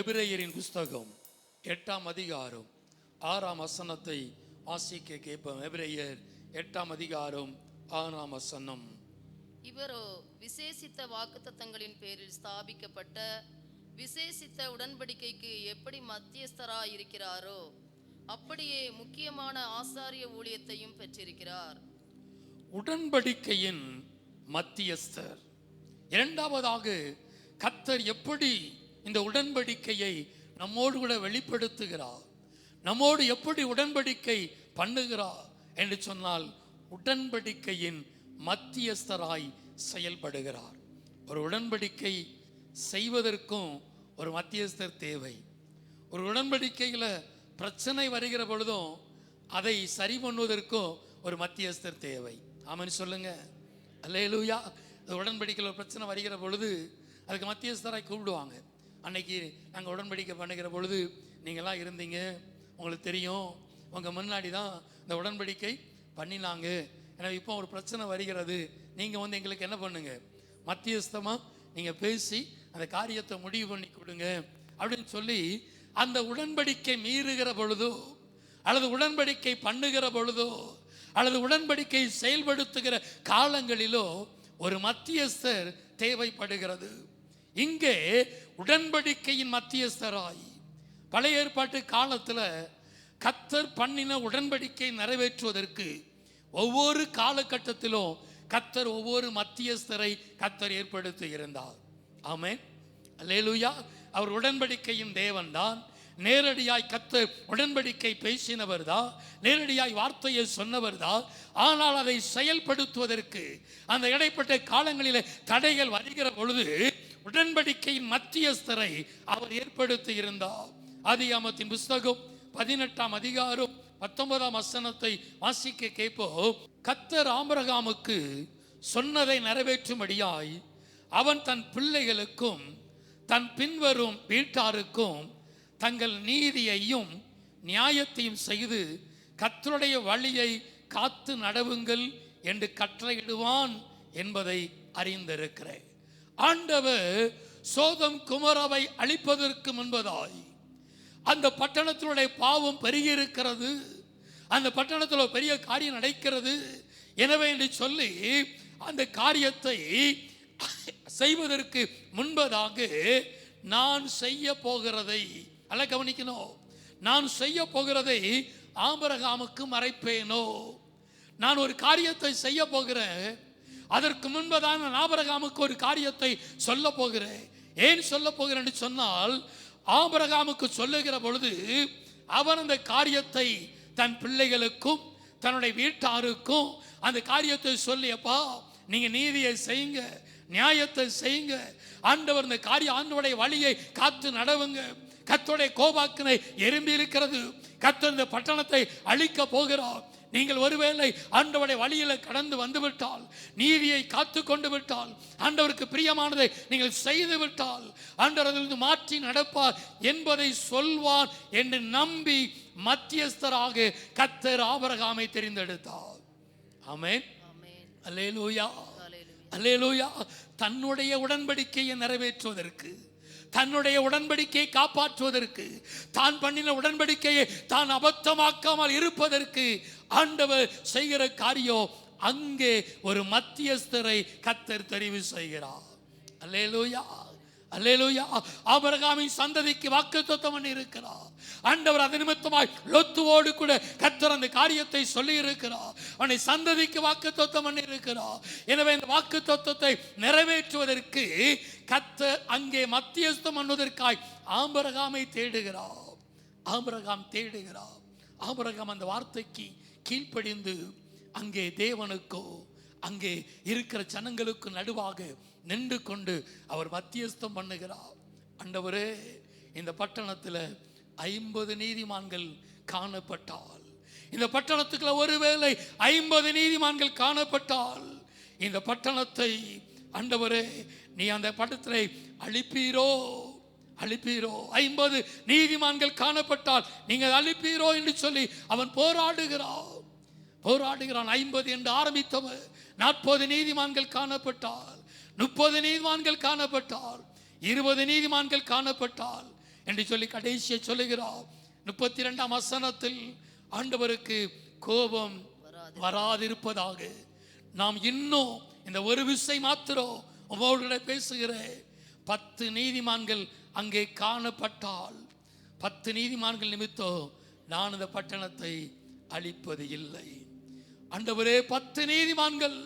எபிரேயரின் புஸ்தகம் 8ஆம் அதிகாரம் 6ஆம் வசனத்தை வாசிக்க கேட்போம். எபிரேயர் 8ஆம் அதிகாரம் 6ஆம் வசனம். இவரோ விசேஷித்த வாக்குத்தத்தங்களின் பேரில் ஸ்தாபிக்கப்பட்ட விசேஷித்த உடன்படிக்கைக்கு எப்படி மத்தியஸ்தராய் இருக்கிறாரோ அப்படியே முக்கியமான ஆசாரிய ஊழியத்தையும் பெற்றிருக்கிறார். உடன்படிக்கையின் மத்தியஸ்தர். இரண்டாவதாக கர்த்தர் எப்படி இந்த உடன்படிக்கையை நம்மோடு கூட வெளிப்படுத்துகிறார், நம்மோடு எப்படி உடன்படிக்கை பண்ணுகிறார் என்று சொன்னால் உடன்படிக்கையின் மத்தியஸ்தராய் செயல்படுகிறார். ஒரு உடன்படிக்கை செய்வதற்கும் ஒரு மத்தியஸ்தர் தேவை. ஒரு உடன்படிக்கையில் பிரச்சனை வருகிற பொழுதும் அதை சரி பண்ணுவதற்கும் ஒரு மத்தியஸ்தர் தேவை. ஆமென் சொல்லுங்க. அல்லேலூயா. உடன்படிக்கையில் ஒரு பிரச்சனை வருகிற பொழுது அதுக்கு மத்தியஸ்தராய் கூப்பிடுவாங்க. அன்னைக்கு நாங்கள் உடன்படிக்கை பண்ணுகிற பொழுது நீங்களாம் இருந்தீங்க, உங்களுக்கு தெரியும், உங்கள் முன்னாடி தான் இந்த உடன்படிக்கை பண்ணினாங்க. எனவே இப்போ ஒரு பிரச்சனை வருகிறது, நீங்கள் வந்து எங்களுக்கு என்ன பண்ணுங்க, மத்தியஸ்தமாக நீங்கள் பேசி அந்த காரியத்தை முடிவு பண்ணி கொடுங்க அப்படின்னு சொல்லி அந்த உடன்படிக்கை மீறுகிற பொழுதோ அல்லது உடன்படிக்கை பண்ணுகிற பொழுதோ அல்லது உடன்படிக்கை செயல்படுத்துகிற காலங்களிலோ ஒரு மத்தியஸ்தர் தேவைப்படுகிறது. இங்கே உடன்படிக்கையின் மத்தியஸ்தராய் பழைய ஏற்பாட்டு காலத்தில் கர்த்தர் பண்ணின உடன்படிக்கை நிறைவேற்றுவதற்கு ஒவ்வொரு காலகட்டத்திலும் கர்த்தர் ஒவ்வொரு மத்தியஸ்தரை கர்த்தர் ஏற்படுத்தி இருந்தார். ஆமென் அல்லேலூயா. அவர் உடன்படிக்கையின் தேவன் தான். நேரடியாய் கர்த்தர் உடன்படிக்கை பேசினவர் தான், நேரடியாய் வார்த்தையை சொன்னவர் தான். ஆனால் அதை செயல்படுத்துவதற்கு அந்த இடைப்பட்ட காலங்களில் தடைகள் வருகிற பொழுது உடன்படிக்கையின் மத்தியஸ்தரை அவர் ஏற்படுத்தி இருந்தார். ஆதியாகமத்தின் புஸ்தகம் 18ஆம் அதிகாரம் 19ஆம் வசனத்தை வாசிக்க கேட்போம். கர்த்தர் ஆபிரகாமுக்கு சொன்னதை நிறைவேற்றும்படியாய் அவன் தன் பிள்ளைகளுக்கும் தன் பின்வரும் வீட்டாருக்கும் தங்கள் நீதியையும் நியாயத்தையும் செய்து கர்த்தருடைய வழியை காத்து நடவுங்கள் என்று கட்டளையிடுவான் என்பதை அறிந்திருக்கிறேன். ஆண்டவர் சோதம் குமராவை அழிப்பதற்கு முன்பதாய் அந்த பட்டணத்தினுடைய பாவம் பெருகியிருக்கிறது, அந்த பட்டணத்தில் பெரிய காரியம் நடக்கிறது. எனவே என்று சொல்லி அந்த காரியத்தை செய்வதற்கு முன்பதாக நான் செய்ய போகிறதை அல்ல கவனிக்கணும், நான் செய்ய போகிறதை ஆபிரகாமுக்கு மறைப்பேனோ? நான் ஒரு காரியத்தை செய்ய போகிறேன், அதற்கு முன்பதாக நான் ஆபிரகாமுக்கு ஒரு காரியத்தை சொல்ல போகிறேன். ஏன் சொல்ல போகிறேன்னு சொன்னால், ஆபிரகாமுக்கு சொல்லுகிற பொழுது அவன் அந்த காரியத்தை தன் பிள்ளைகளுக்கும் தன்னுடைய வீட்டாருக்கும் அந்த காரியத்தை சொல்லியப்பா நீங்க நீதியை செய்யுங்க, நியாயத்தை செய்யுங்க, ஆண்டவர் இந்த காரியம் ஆண்டவருடைய வழியை காத்து நடவுங்க, கர்த்தருடைய கோபாக்கினை எறும்பி இருக்கிறது, கர்த்தர் இந்த பட்டணத்தை அழிக்க போகிறார். நீங்கள் ஒருவேளை ஆண்டவருடைய வழியில கடந்து வந்து விட்டால், நீதியை காத்து கொண்டு விட்டால், ஆண்டவருக்கு பிரியமானதை நீங்கள் செய்து விட்டால் ஆண்டவர் அதிலிருந்து மாற்றி நடப்பார் என்பதை சொல்வார் என்று நம்பி மத்தியஸ்தராக கர்த்தர் ஆபிரகாமை தெரிந்தெடுத்தார். ஆமென் அல்லேலூயா அல்லேலூயா. தன்னுடைய உடன்படிக்கையை நிறைவேற்றுவதற்கு, தன்னுடைய உடன்படிக்கையை காப்பாற்றுவதற்கு, தான் பண்ணின உடன்படிக்கையை தான் அபத்தமாக்காமல் இருப்பதற்கு ஆண்டவர் செய்கிற காரியம், அங்கே ஒரு மத்தியஸ்தரை கர்த்தர் தெரிவு செய்கிறார். அல்லேலூயா அல்லேலூயா. ஆபிரகாமின் சந்ததிக்கு வாக்குத்தத்தம் பண்ணி இருக்கிறார் ஆண்டவர். அது நிமித்தமாய் லோத்துவோடு கூட கர்த்தர் அந்த காரியத்தை சொல்லி இருக்கிறார், அவனை சந்ததிக்கு வாக்குத்தத்தம் பண்ணி இருக்கிறார். எனவே இந்த வாக்குத்தத்தத்தை நிறைவேற்றுவதற்கு கர்த்தர் அங்கே மத்தியஸ்தம் பண்ணுவதற்காய் ஆபிரகாமை தேடுகிறார். ஆபிரகாம் தேடுகிறார். ஆபிரகாம் அந்த வார்த்தைக்கு கீழ்ப்படிந்து அங்கே தேவனுக்கோ அங்கே இருக்கிற ஜனங்களுக்கு நடுவாக நின்று கொண்டு அவர் மத்தியஸ்தம் பண்ணுகிறார். ஆண்டவரே, இந்த பட்டணத்தில் 50 நீதிமான்கள் காணப்பட்டால், இந்த பட்டணத்துக்குள்ள ஒருவேளை 50 நீதிமான்கள் காணப்பட்டால் இந்த பட்டணத்தை ஆண்டவரே நீ அந்த பட்டணத்தை அழிப்பீரோ அழிப்பீரோ? 50 நீதிமான்கள் காணப்பட்டால் நீங்கள் அழிப்பீரோ என்று சொல்லி அவன் போராடுகிறான். 50 என்று ஆரம்பித்தவன் 40 நீதிமான்கள் காணப்பட்டால், 30 நீதிமான்கள் காணப்பட்டால், 20 நீதிமான்கள் காணப்பட்டால், என்று சொல்லி கடைசியை சொல்லுகிறார். 32ஆம் வசனத்தில் ஆண்டவருக்கு கோபம் வராதிருப்பதாக. நாம் இன்னும் இந்த ஒரு விசை மாத்திரம் உங்களோட பேசுகிறேன். 10 நீதிமான்கள் அங்கே காணப்பட்டால் 10 நீதிமான்கள் நிமித்தம் நான் இந்த பட்டணத்தை அழிப்பது இல்லை. ஆண்டவரே, 10 நீதிமான்கள்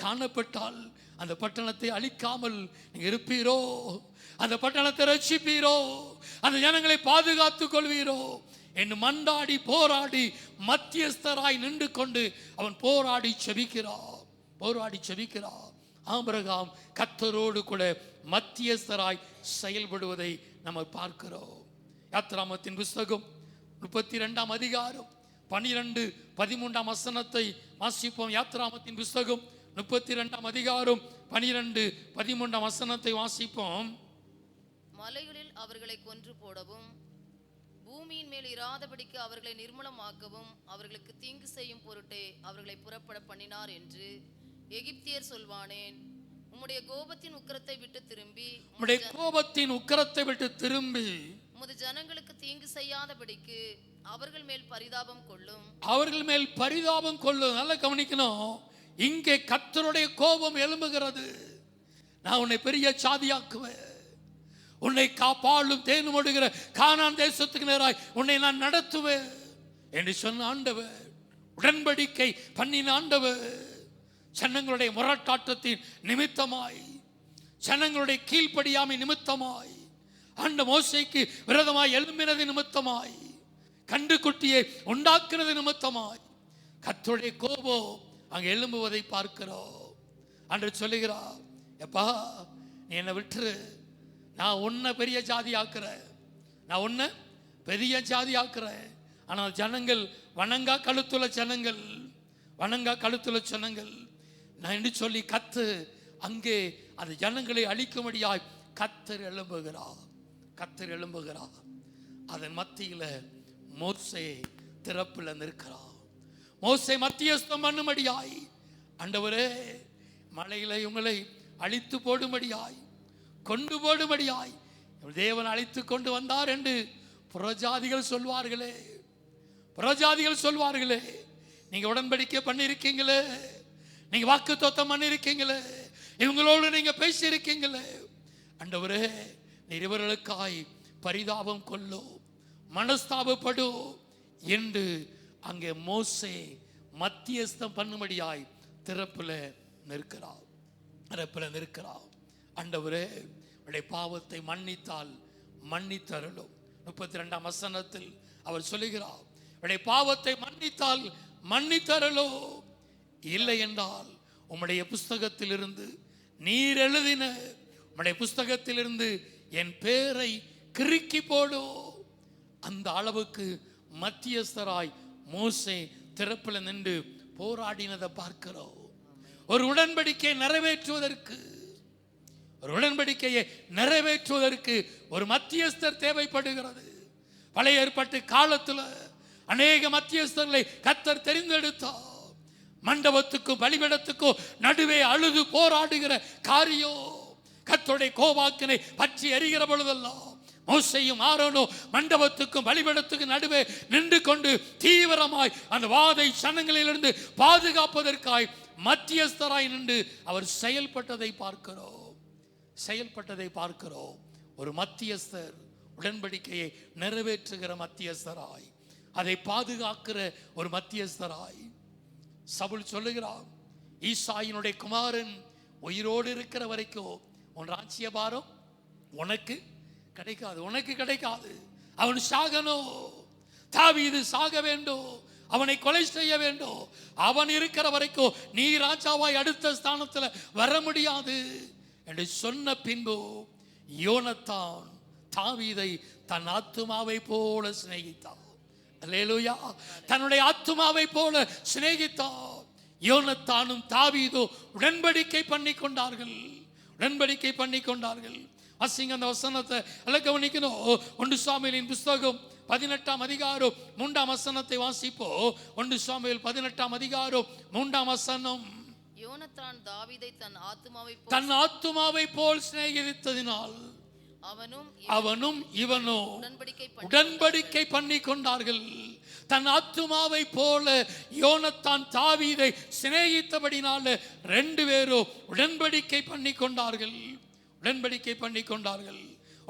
காணப்பட்டால் அந்த பட்டணத்தை அழிக்காமல் நீங்க இருப்பீரோ? அந்த பட்டணத்தை ரட்சிப்பீரோ? அந்த ஜனங்களை பாதுகாத்துக் கொள்வீரோ என்று மண்டாடி போராடி மத்தியஸ்தராய் நின்று கொண்டு அவன் போராடி செபிக்கிறார். ஆபிரகாம் கர்த்தரோடு கூட மத்தியஸ்தராய் செயல்படுவதை நம்ம பார்க்கிறோம். யாத்திராகமத்தின் புஸ்தகம் 32ஆம் அதிகாரம் 12-13ஆம் வசனத்தை வாசிப்போம். யாத்திராகமத்தின் புஸ்தகம் 32ஆம் அதிகாரம் 12-13ஆம் வசனத்தை வாசிப்போம். மலைகளில் அவர்களை கொன்று போடவும், பூமியின் மேல் இராதபடிக்கு அவர்களை நிர்மூலமாக்கவும், அவர்களுக்கு தீங்கு செய்யும் பொருட்டே அவர்களை புறப்பட பண்ணினார் என்று எகிப்தியர் சொல்வானேன். உம்முடைய கோபத்தின் உக்கிரத்தை விட்டு திரும்பி உமது ஜனங்களுக்கு தீங்கு செய்யாதபடிக்கு அவர்கள் மேல் பரிதாபம் கொள்ளும். நல்லா கவனிக்கணும். இங்கே கர்த்தருடைய கோபம் எழும்புகிறது. நான் உன்னை பெரிய சாதியாக்குவேன், உன்னை காப்பாளும் தேனும் ஓடுகிற கானான் தேசத்துக்கு நேராய் உன்னை நான் நடத்துவேன் என்று சொன்ன ஆண்டவர், உடன்படிக்கை பண்ணின ஆண்டவர், ஜனங்களுடைய முரட்டாட்டத்தின் நிமித்தமாய், ஜனங்களுடைய கீழ்ப்படியாமை நிமித்தமாய், ஆண்ட மோசேக்கு விரோதமாய் எழும்பினது நிமித்தமாய், கண்டுக்குட்டியை உண்டாக்குறது நிமித்தமாய் கர்த்தருடைய கோபம் அங்கே எழும்புவதை பார்க்கிறோம். அன்று சொல்லுகிறார், எப்பா நீ என்னை விட்டுரு, நான் உன்னை பெரிய ஜாதி ஆக்குறேன், ஆனால் ஜனங்கள் வணங்கா கழுத்துள்ள ஜனங்கள் நான் என்று சொல்லி கத்து அங்கே அந்த ஜனங்களை அழிக்கும்படியாய் கர்த்தர் எழும்புகிறார். அதன் மத்தியில மோசே திறப்புல நிற்கிறார். மோசே மத்தியஸ்தம் பண்ணும்படியாய், ஆண்டவரே மலையில உங்களை அழித்து போடும்படியாய், கொண்டு போடும்படியாய் தேவன் அழைத்து கொண்டு வந்தார் என்று புறஜாதிகள் சொல்வார்களே. நீங்க உடன்படிக்கை பண்ணிருக்கீங்களே, நீங்க வாக்குத்தத்தம் பண்ணிருக்கீங்களே, இவங்களோடு நீங்க பேசியிருக்கீங்களே, ஆண்டவரே நீர் இவர்களுக்காய் பரிதாபம் கொள்ளும், மனஸ்தாபப்படும் என்று அங்கே மோசே மத்தியஸ்தம் பண்ணும்படியாய் திறப்புல நிற்கிறார். ஆண்டவரே உடைய பாவத்தை மன்னித்தால் மன்னித்தருளும். 32ஆம் வசனத்தில் அவர் சொல்லுகிறார், உடைய பாவத்தை மன்னித்தால் மன்னித்தருளும், இல்லை என்றால் உம்முடைய புஸ்தகத்திலிருந்து நீர் எழுதின உம்முடைய புஸ்தகத்திலிருந்து என் பேரை கிறுக்கி போடும். அந்த அளவுக்கு மத்தியஸ்தராய் மோசே திறப்புல நின்று போராடினதை பார்க்கிறோம். ஒரு உடன்படிக்கையை நிறைவேற்றுவதற்கு ஒரு மத்தியஸ்தர் தேவைப்படுகிறது. பழைய ஏற்பாட்டு காலத்தில் அநேக மத்தியஸ்தர்களை கர்த்தர் தெரிந்தெடுத்தார். மண்டபத்துக்கும் பலிபீடத்துக்கும் நடுவே அழுது போராடுகிற காரியம், கர்த்தருடைய கோபாக்கினை பற்றி எரிகிற பொழுதெல்லாம் மோசேயும் ஆரோனும் மண்டபத்துக்கும் பலிபீடத்துக்கும் நடுவே நின்று கொண்டு தீவிரமாய் அந்த வாதை சனங்களிலிருந்து பாதுகாப்பதற்காய் மத்தியஸ்தராய் நின்று அவர் செயல்பட்டதை பார்க்கிறோம். ஒரு மத்தியஸ்தர் உடன்படிக்கையை நிறைவேற்றுகிற மத்தியஸ்தராய், அதை பாதுகாக்கிற ஒரு மத்தியஸ்தராய். சவுல் சொல்லுகிறார், ஈசாயினுடைய குமாரன் உயிரோடு இருக்கிற வரைக்கும் உன் ராஜ்யபாரம் உனக்கு கிடைக்காது. அவன் சாகணும், தாவீது சாக வேண்டும், அவனை கொலை செய்ய வேண்டும். அவன் இருக்கிற வரைக்கும் நீ ராஜாவாய் அடுத்த ஸ்தானத்தில் வர முடியாது என்று சொன்ன பின்பு யோனத்தான் தாவீதை தன் ஆத்துமாவை போல சிநேகித்தான். அல்லேலூயா. தன்னுடைய ஆத்துமாவை போல சிநேகித்தார். யோனத்தானும் தாவீதும் உடன்படிக்கை பண்ணி கொண்டார்கள். அசிங்க அந்த வசனத்தை எல்லாம் கவனிக்கணும். 1 சாமுவேலின் புஸ்தகம் 18ஆம் அதிகாரம் 3ஆம் வசனத்தை வாசிப்போ. 1 சாமுவேல் 18ஆம் அதிகாரம் 3ஆம் வசனம். யோனத்தான் தாவீதை தன் ஆத்துமாவை போல் சிநேகித்ததினால் அவனும் இவனோ உடன்படிக்கை பண்ணி கொண்டார்கள். தன் ஆத்துமாவை போல யோனத்தான் தாவீதை சிநேகித்தபடினால 2 பேரும் உடன்படிக்கை பண்ணி கொண்டார்கள்.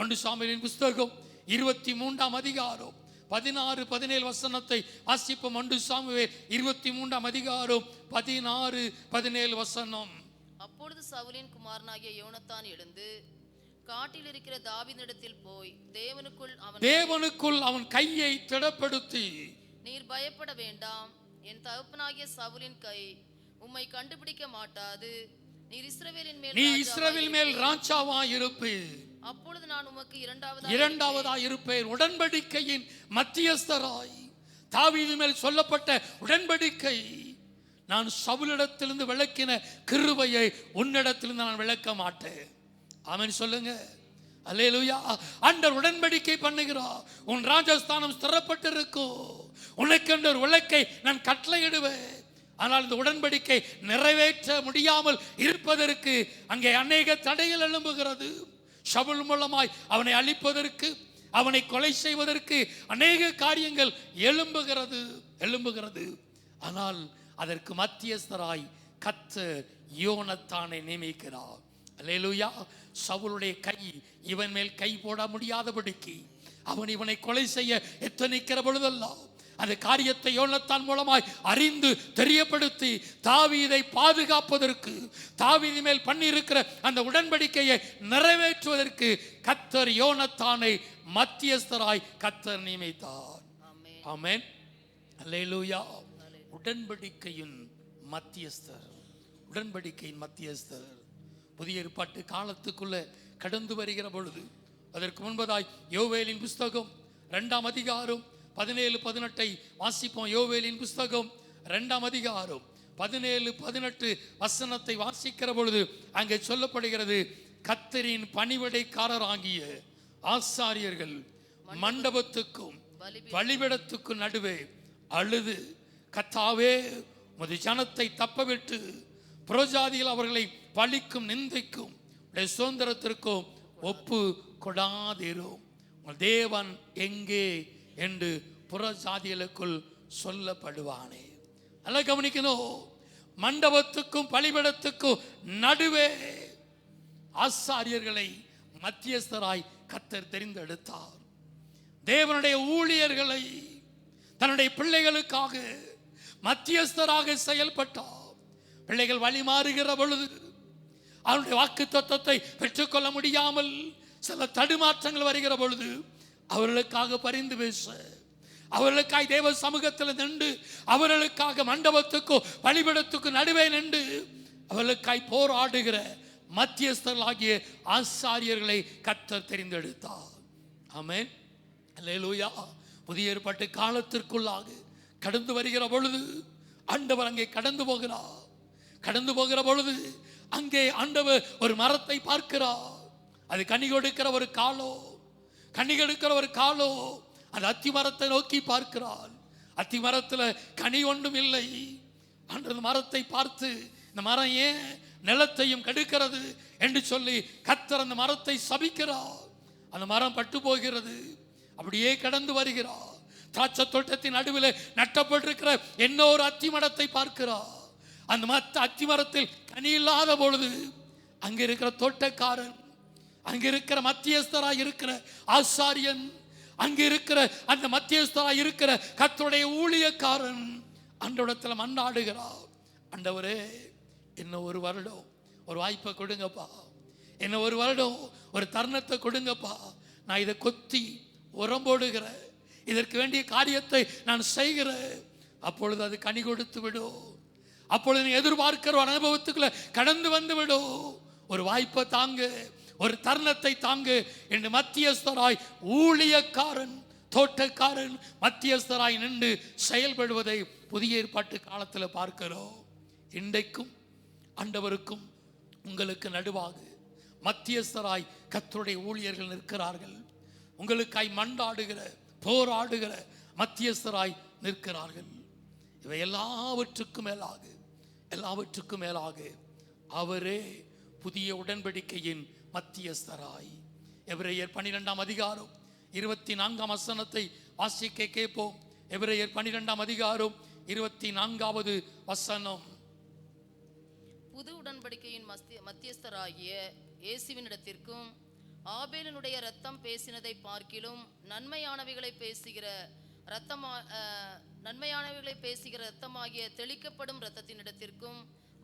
1 சாமுவேலின் புஸ்தகம் 23ஆம் அதிகாரம் 16-17 வசனத்தை வாசிப்போம். 1 சாமுவேல் 23ஆம் அதிகாரம் 16-17 வசனம். அப்பொழுது சவுலின் குமாரனாகிய யோனத்தான் எழுந்து காட்டில் இருக்கிற தாவீதினிடத்தில் போய் தேவனுக்குள் அவன் கையை திடப்படுத்தி, நீர் பயப்பட வேண்டாம், என் தகப்பனாகிய சவுலின் கை உம்மை கண்டுபிடிக்க மாட்டாது, நீர் இஸ்ரவேலின் மேல் ராஜாவாய் இருப்பீர், அப்பொழுது நான் உமக்கு இரண்டாவதாய் இருப்பேன். உடன்படிக்கையின் மத்தியஸ்தராய் தாவீது மேல் சொல்லப்பட்ட உடன்படிக்கை, நான் சவுலிடத்திலிருந்து விளக்கின கிருபையை உன்னிடத்திலிருந்து நான் விளக்க மாட்டேன். ஆமென் சொல்லுங்க. அல்லேலூயா. ஆண்டவர் உடன்படிக்கை பண்ணுகிறார். உன் ராஜஸ்தானம் ஸ்திரப்பட்டிருக்கும், உனக்கென்று ஒரு விளக்கை நான் கட்டளையிடுவேன். ஆனால் இந்த உடன்படிக்கை நிறைவேற்ற முடியாமல் இருப்பதற்கு அங்கே அநேக தடைகள் எழும்புகிறது. சவுல் மூலமாய் அவனை அழிப்பதற்கு, அவனை கொலை செய்வதற்கு அநேக காரியங்கள் எழும்புகிறது. ஆனால் அதற்கு மத்தியஸ்தராய் கர்த்தர் யோனத்தானை நியமிக்கிறார். அல்லேலூயா. சவுலுடைய கை இவன் மேல் கை போட முடியாதபடிக்கு அவன் இவனை கொலை செய்ய எத்தனிக்கிற பொழுதெல்லாம் அந்த காரியத்தை யோனத்தான் மூலமாய் அறிந்து தெரியப்படுத்தி தாவீதை பாதுகாப்பதற்கு, தாவீது மேல் பண்ணியிருக்கிற அந்த உடன்படிக்கையை நிறைவேற்றுவதற்கு கர்த்தர் யோனத்தானை மத்தியஸ்தராய் கர்த்தர் நியமித்தார். ஆமென். அல்லேலூயா. உடன்படிக்கையின் மத்தியஸ்தர் புதிய ஏற்பாட்டு காலத்துக்குள்ள கடந்து வருகிற பொழுது அதற்கு முன்பதாய் யோவேலின் புஸ்தகம் 2ஆம் அதிகாரம் 17-18 வாசிப்போம். யோவேலின் புஸ்தகம் 2ஆம் அதிகாரம் 17-18 வசனத்தை வாசிக்கிற பொழுது அங்கே சொல்லப்படுகிறது, கர்த்தரின் பணிவிடைக்காரராகிய ஆசாரியர்கள் மண்டபத்துக்கும் பலிபீடத்துக்கும் நடுவே அழுது, கர்த்தாவே உமது ஜனத்தை தப்பவிட்டு புறஜாதிகள் அவர்களை பழிக்கும் நிந்தைக்கும் சுதந்திரத்திற்கும் ஒப்பு கொடாதிரும், உங்கள் தேவன் எங்கே என்று புறஜாதிகளுக்குள் சொல்லப்படுவானே. நல்லா கவனிக்கணும். மண்டபத்துக்கும் பலிபீடத்துக்கும் நடுவே ஆசாரியர்களை மத்தியஸ்தராய் கர்த்தர் தெரிந்தெடுத்தார். தேவனுடைய ஊழியர்களை தன்னுடைய பிள்ளைகளுக்காக மத்தியஸ்தராக செயல்பட்டார். பிள்ளைகள் வழி மாறுகிற பொழுது அவருடைய வாக்கு தத்தத்தை பெற்றுக்கொள்ள முடியாமல் சில தடுமாற்றங்கள் வருகிற பொழுது அவர்களுக்காக பரிந்து பேச, அவர்களுக்காய் தேவ சமூகத்தில் நின்று, அவர்களுக்காக மண்டபத்துக்கும் பலிபீடத்துக்கும் நடுவே நின்று அவர்களுக்காய் போராடுகிற மத்தியஸ்தர்களாகிய ஆசாரியர்களை கர்த்தர் தெரிந்தெடுத்தார். ஆமென். அல்லேலூயா. புதிய ஏற்பாட்டு காலத்திற்குள்ளாக கடந்து வருகிற பொழுது ஆண்டவர் அங்கே கடந்து போகிற பொழுது அங்கே ஆண்டவர் ஒரு மரத்தை பார்க்கிறார். அது கனி கொடுக்கிற ஒரு காலோ, அந்த அத்தி மரத்தை நோக்கி பார்க்கிறார். அத்தி மரத்துல கனி ஒன்றும் இல்லை. அந்த மரத்தை பார்த்து, இந்த மரம் ஏன் நிலத்தையும் கெடுக்கிறது என்று சொல்லி கர்த்தர் அந்த மரத்தை சபிக்கிறார். அந்த மரம் பட்டு போகிறது. அப்படியே கடந்து வருகிறார். திராட்சை தோட்டத்தின் நடுவில் நட்டப்பட்டிருக்கிற இன்னொரு அத்தி மரத்தை பார்க்கிறார். அந்த அத்தி மரத்தில் கனி இல்லாத பொழுது அங்க இருக்கிற தோட்டக்காரன், அங்க இருக்கிற மத்தியஸ்தராய் இருக்கிற ஆசாரியன், அங்க இருக்கிற அந்த மத்தியஸ்தராய் இருக்கிற கர்த்தருடைய ஊழியக்காரன் ஆண்டவரிடத்தில் மன்றாடுகிறார். ஆண்டவரே, இன்னும் ஒரு வருடம் ஒரு வாய்ப்பை கொடுங்கப்பா, இன்னும் ஒரு வருடம் ஒரு தருணத்தை கொடுங்கப்பா. நான் இதை கொத்தி உரம் போடுகிறேன், இதற்கு வேண்டிய காரியத்தை நான் செய்கிறேன். அப்பொழுது அது கனி கொடுத்து விடும். அப்பொழுது நீ எதிர்பார்க்கிற ஒரு அனுபவத்துக்குள்ள கடந்து வந்து விடும். ஒரு வாய்ப்பை தாங்க, ஒரு தருணத்தை தாங்க என்று மத்தியஸ்தராய் ஊழியக்காரன், தோட்டக்காரன் மத்தியஸ்தராய் நின்று செயல்படுவதை புதிய ஏற்பாட்டு காலத்தில் பார்க்கிறோம். இன்றைக்கும் ஆண்டவருக்கும் உங்களுக்கு நடுவாக மத்தியஸ்தராய் கர்த்தருடைய ஊழியர்கள் நிற்கிறார்கள். உங்களுக்காய் மண்டாடுகிற, போராடுகிற மத்தியஸ்தராய் நிற்கிறார்கள். இவை எல்லாவற்றுக்கும் மேலாக அவரே புதிய உடன்படிக்கையின் மத்தியஸ்தராய் எபிரேயர் 12ஆம் அதிகாரம் 24ஆம் வசனத்தை வாசிக்க கேட்போம். எபிரேயர் 12ஆம் அதிகாரம் 24வது வசனம். புது உடன்படிக்கையின் மத்தியஸ்தராகிய இயேசுவினிடத்திற்கும் ஆபேலினுடைய இரத்தம் பேசினதை பார்க்கிலும் நன்மையானவைகளை பேசுகிற இரத்தமாகிய தெளிக்கப்படும் இரத்தத்தினிடத்திற்கும்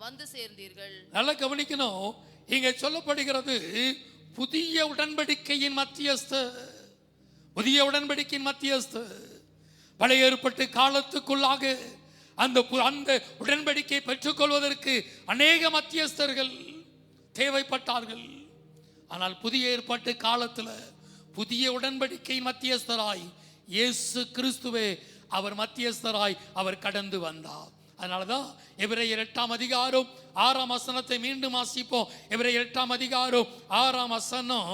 வந்து சேர்ந்தீர்கள். நல்லா கவனிக்கணும். இங்க சொல்லப்படுகிறது புதிய உடன்படிக்கையின் மத்தியஸ்தர். புதிய உடன்படிக்கையின் மத்தியஸ்தர். பழைய ஏற்பட்ட காலத்துக்குள்ளாக அந்த உடன்படிக்கை பெற்றுக்கொள்வதற்கு அநேக மத்தியஸ்தர்கள் தேவைப்பட்டார்கள். ஆனால் புதிய ஏற்பாட்டு காலத்தில் புதிய உடன்படிக்கையின் மத்தியஸ்தராய் இயேசு கிறிஸ்துவே அவர் மத்தியஸ்தராய் அவர் கடந்து வந்தார். அதனாலதான் எபிரேயர் 8ஆம் அதிகாரம் 6ஆம் வசனத்தை மீண்டும் வாசிப்போம். எபிரேயர் 8ஆம் அதிகாரம் 6ஆம் வசனம்.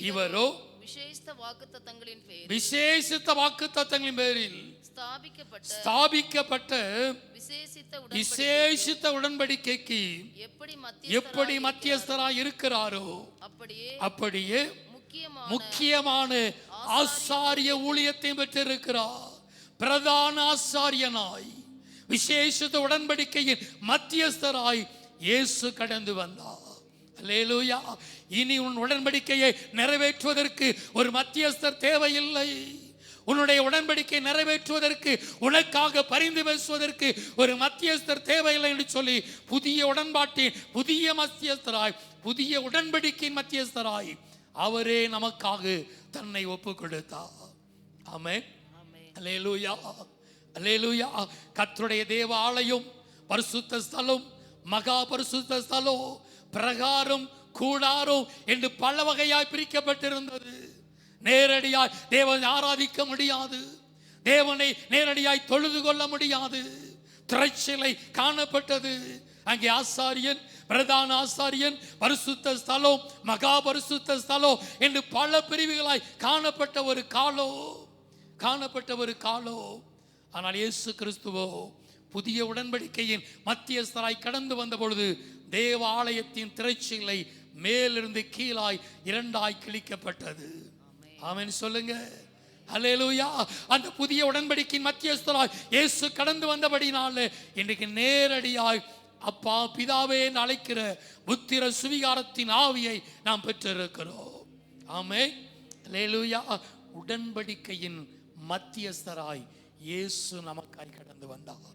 இவரோ விசேஷித்த வாக்குத்தத்தங்களின் பேரில் ஸ்தாபிக்கப்பட்ட விசேஷித்த உடன்படிக்கைக்கு எப்படி மத்தியஸ்தராய் இருக்கிறாரோ அப்படியே முக்கியமான ஆசாரிய ஊழியத்தை பெற்றிருக்கிறார். பிரதான ஆசாரியனாய் விசேஷித்த உடன்படிக்கையின் மத்தியஸ்தராய் இயேசு கடந்து வந்தார். அல்லேலூயா. இனி உன் உடன்படிக்கையை நிறைவேற்றுவதற்கு ஒரு மத்தியஸ்தர் தேவையில்லை. உன்னுடைய உடன்படிக்கை நிறைவேற்றுவதற்கு, உனக்காக பரிந்து பேசுவதற்கு ஒரு மத்தியஸ்தர் தேவையில்லை என்று சொல்லி புதிய உடன்பாட்டின் புதிய மத்தியஸ்தராய், புதிய உடன்படிக்கையின் மத்தியஸ்தராய் அவரே நமக்காக தன்னை ஒப்பு கொடுத்தார். ஆமென். அல்லேலூயா, அல்லேலூயா. கர்த்தருடைய தேவ ஆலயம், பரிசுத்த ஸ்தலம், மகா பரிசுத்த ஸ்தலம், பிரகாரம், கூடாரம் என்று பல வகையாய் பிரிக்கப்பட்டிருந்தது. நேரடியாய் தேவனை ஆராதிக்க முடியாது, தேவனை நேரடியாய் தொழுது கொள்ள முடியாது. திரைச்சிலை காணப்பட்டது. அங்கே ஆசாரியன், பிரதான ஆசாரியன், பரிசுத்த ஸ்தலம், மகா பரிசுத்த ஸ்தலம் என்று பல பிரிவுகளாய் காணப்பட்ட ஒரு காலம். ஆனால் இயேசு கிறிஸ்துவோ புதிய உடன்படிக்கையின் மத்தியஸ்தராய் கடந்து வந்த பொழுது தேவ ஆலயத்தின் திரைச்சிலை மேலிருந்து கீழாய் இரண்டாய் கிழிக்கப்பட்டது. ஆமென் சொல்லுங்க. அல்லேலூயா. அந்த புதிய உடன்படிக்கையின் மத்தியஸ்தராய் இயேசு கடந்து வந்தபடினால இன்றைக்கு நேரடியாய் அப்பா பிதாவே என்று அழைக்கிற புத்திர சுவிகாரத்தின் ஆவியை நாம் பெற்றிருக்கிறோம். ஆமென். அல்லேலூயா. உடன்படிக்கையின் மத்தியஸ்தராய் இயேசு நமக்காய் கடந்து வந்தார்.